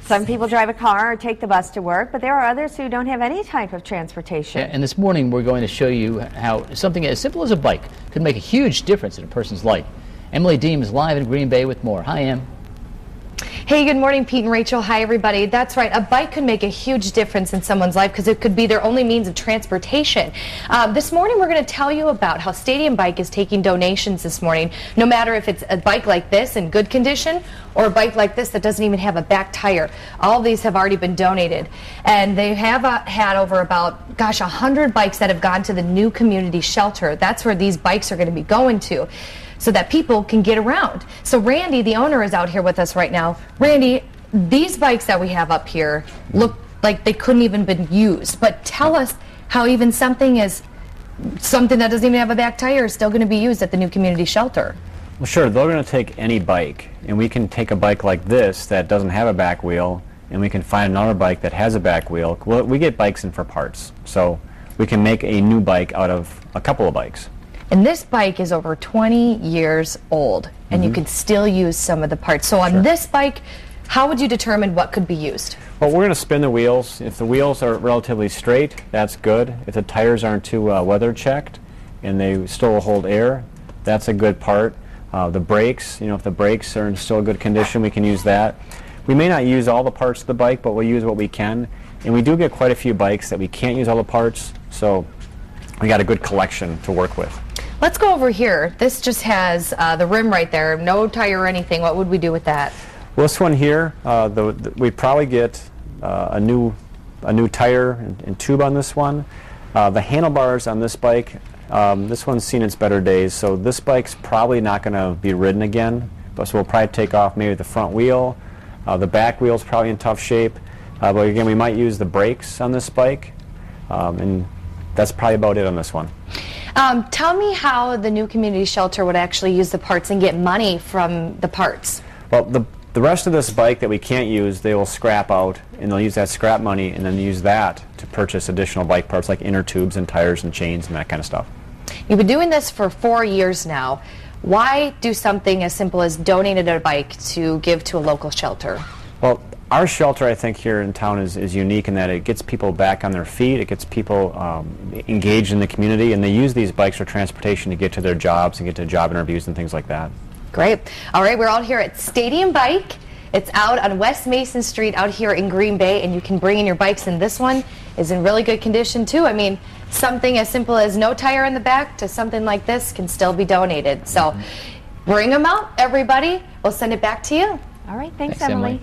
Some people drive a car or take the bus to work, but there are others who don't have any type of transportation. Yeah, and this morning we're going to show you how something as simple as a bike could make a huge difference in a person's life. Emily Deem is live in Green Bay with more. Hi, Em. Hey, good morning, Pete and Rachel. Hi, everybody. That's right. A bike could make a huge difference in someone's life because it could be their only means of transportation. This morning, we're going to tell you about how Stadium Bike is taking donations this morning, no matter if it's a bike like this in good condition or a bike like this that doesn't even have a back tire. All of these have already been donated. And they have had over about, 100 bikes that have gone to the new community shelter. That's where these bikes are going to be going to, so that people can get around. So Randy, the owner, is out here with us right now. Randy, these bikes that we have up here look like they couldn't even been used, but tell us how even something that doesn't even have a back tire is still going to be used at the new community shelter. Well, sure, they're going to take any bike, and we can take a bike like this that doesn't have a back wheel, and we can find another bike that has a back wheel. Well, we get bikes in for parts, so we can make a new bike out of a couple of bikes. And this bike is over 20 years old, and you can still use some of the parts. So on this bike, how would you determine what could be used? Well, we're going to spin the wheels. If the wheels are relatively straight, that's good. If the tires aren't too weather checked and they still hold air, that's a good part. The brakes, if the brakes are in still good condition, we can use that. We may not use all the parts of the bike, but we'll use what we can. And we do get quite a few bikes that we can't use all the parts, so we got a good collection to work with. Let's go over here. This just has the rim right there, no tire or anything. What would we do with that? Well, this one here, we probably get a new tire and tube on this one. The handlebars on this bike, this one's seen its better days, so this bike's probably not going to be ridden again. So we'll probably take off maybe the front wheel. The back wheel's probably in tough shape. But again, we might use the brakes on this bike, and that's probably about it on this one. Tell me how the new community shelter would actually use the parts and get money from the parts. Well, the rest of this bike that we can't use, they will scrap out, and they'll use that scrap money and then use that to purchase additional bike parts like inner tubes and tires and chains and that kind of stuff. You've been doing this for 4 years now. Why do something as simple as donating a bike to give to a local shelter? Well, our shelter, I think, here in town is unique in that it gets people back on their feet, it gets people engaged in the community, and they use these bikes for transportation to get to their jobs and get to job interviews and things like that. Great. All right, we're out here at Stadium Bike. It's out on West Mason Street out here in Green Bay, and you can bring in your bikes, and this one is in really good condition too. I mean, something as simple as no tire in the back to something like this can still be donated. So bring them out, everybody. We'll send it back to you. All right, thanks Emily.